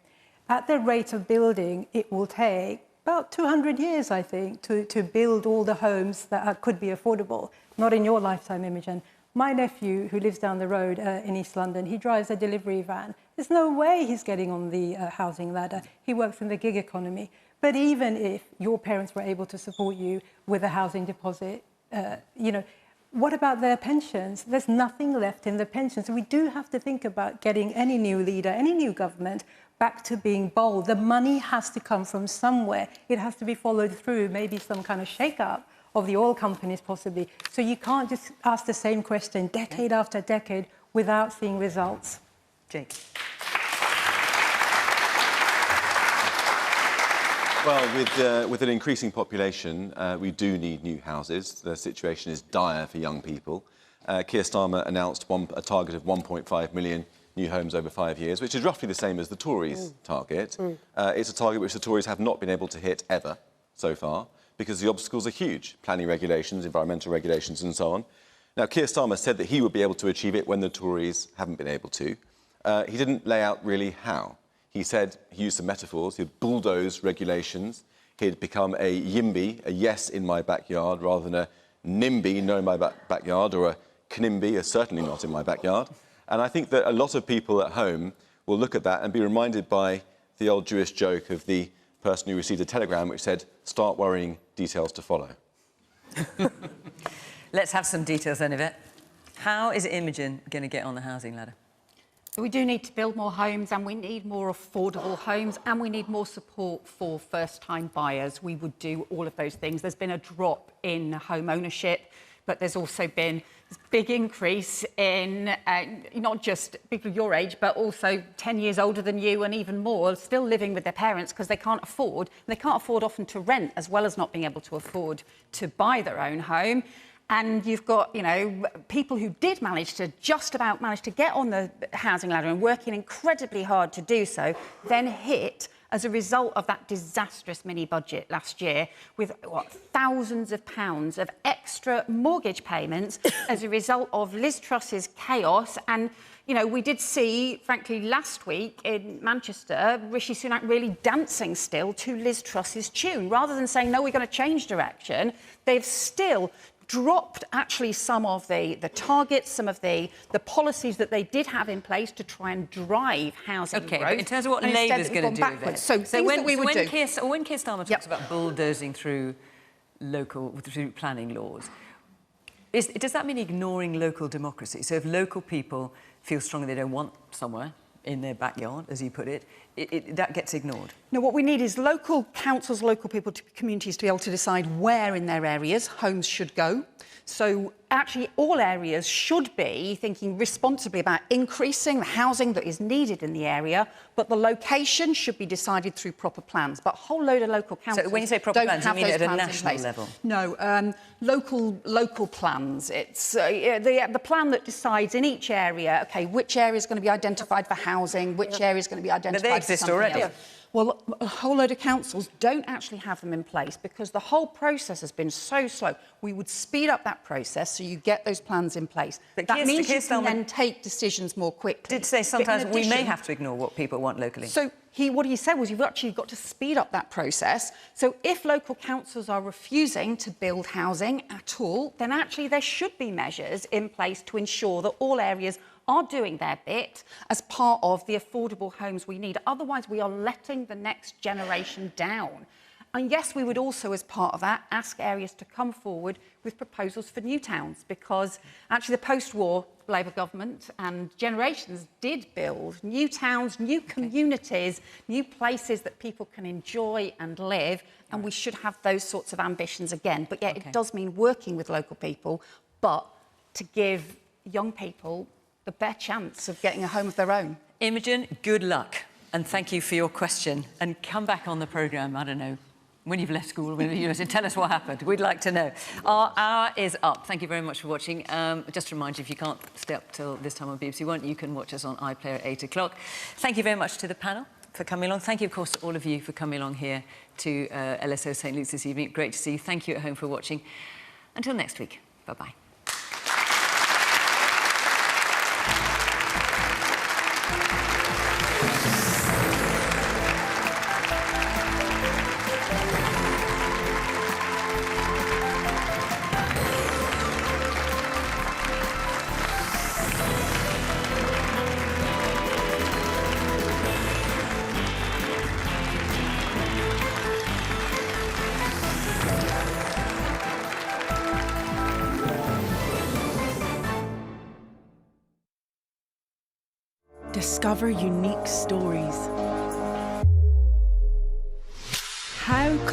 At the rate of building, it will take about 200 years, I think, to build all the homes that could be affordable. Not in your lifetime, Imogen. My nephew, who lives down the road in East London, he drives a delivery van. There's no way he's getting on the housing ladder. He works in the gig economy. But even if your parents were able to support you with a housing deposit, what about their pensions? There's nothing left in the pensions. So we do have to think about getting any new leader, any new government back to being bold. The money has to come from somewhere. It has to be followed through, maybe some kind of shake-up of the oil companies possibly. So you can't just ask the same question decade after decade without seeing results. Jake. Well, with an increasing population, we do need new houses. The situation is dire for young people. Keir Starmer announced a target of 1.5 million new homes over 5 years, which is roughly the same as the Tories' target. It's a target which the Tories have not been able to hit ever so far, because the obstacles are huge: planning regulations, environmental regulations and so on. Now, Keir Starmer said that he would be able to achieve it when the Tories haven't been able to. He didn't lay out really how. He said, he used some metaphors, he'd bulldoze regulations, he'd become a YIMBY, a yes in my backyard, rather than a NIMBY, no in my backyard, or a KNIMBY, a certainly not in my backyard. And I think that a lot of people at home will look at that and be reminded by the old Jewish joke of the person who received a telegram which said, start worrying, details to follow. Let's have some details then, Yvette. How is Imogen going to get on the housing ladder? We do need to build more homes, and we need more affordable homes, and we need more support for first-time buyers. We would do all of those things. There's been a drop in home ownership, but there's also been this big increase in not just people your age, but also 10 years older than you and even more, still living with their parents because they can't afford. They can't afford often to rent, as well as not being able to afford to buy their own home. And you've got, people who did just about manage to get on the housing ladder and working incredibly hard to do so, then hit as a result of that disastrous mini-budget last year with, thousands of pounds of extra mortgage payments as a result of Liz Truss's chaos. And, we did see, frankly, last week in Manchester, Rishi Sunak really dancing still to Liz Truss's tune. Rather than saying, no, we're going to change direction, they've still dropped actually some of the targets, some of the policies that they did have in place to try and drive housing growth. But in terms of what Labour's going to do with it. So when Keir Starmer talks about bulldozing through planning laws, does that mean ignoring local democracy? So if local people feel strongly they don't want somewhere in their backyard, as you put it, that gets ignored? No, what we need is local councils, local people, communities to be able to decide where in their areas homes should go. So actually all areas should be thinking responsibly about increasing the housing that is needed in the area, but the location should be decided through proper plans. But a whole load of local councils. So when you say proper plans, you mean at a national level? No, local plans. It's the plan that decides in each area, okay, which area is going to be identified for housing, which area is going to be identified but they exist for something already. else. Well, a whole load of councils don't actually have them in place because the whole process has been so slow. We would speed up that process so you get those plans in place. But that means you can then take decisions more quickly. Did say sometimes we may have to ignore what people want locally. So what he said was you've actually got to speed up that process. So if local councils are refusing to build housing at all, then actually there should be measures in place to ensure that all areas are doing their bit as part of the affordable homes we need. Otherwise, we are letting the next generation down. And yes, we would also, as part of that, ask areas to come forward with proposals for new towns, because actually the post-war Labour government and generations did build new towns, new communities, new places that people can enjoy and live, and we should have those sorts of ambitions again. But yeah, it does mean working with local people, but to give young people the best chance of getting a home of their own. Imogen, good luck, and thank you for your question. And come back on the programme, I don't know, when you've left school, tell us what happened. We'd like to know. Our hour is up. Thank you very much for watching. Just to remind you, if you can't stay up till this time on BBC One, you can watch us on iPlayer at 8 o'clock. Thank you very much to the panel for coming along. Thank you, of course, to all of you for coming along here to LSO St Luke's this evening. Great to see you. Thank you at home for watching. Until next week, bye-bye. Discover unique stories. How close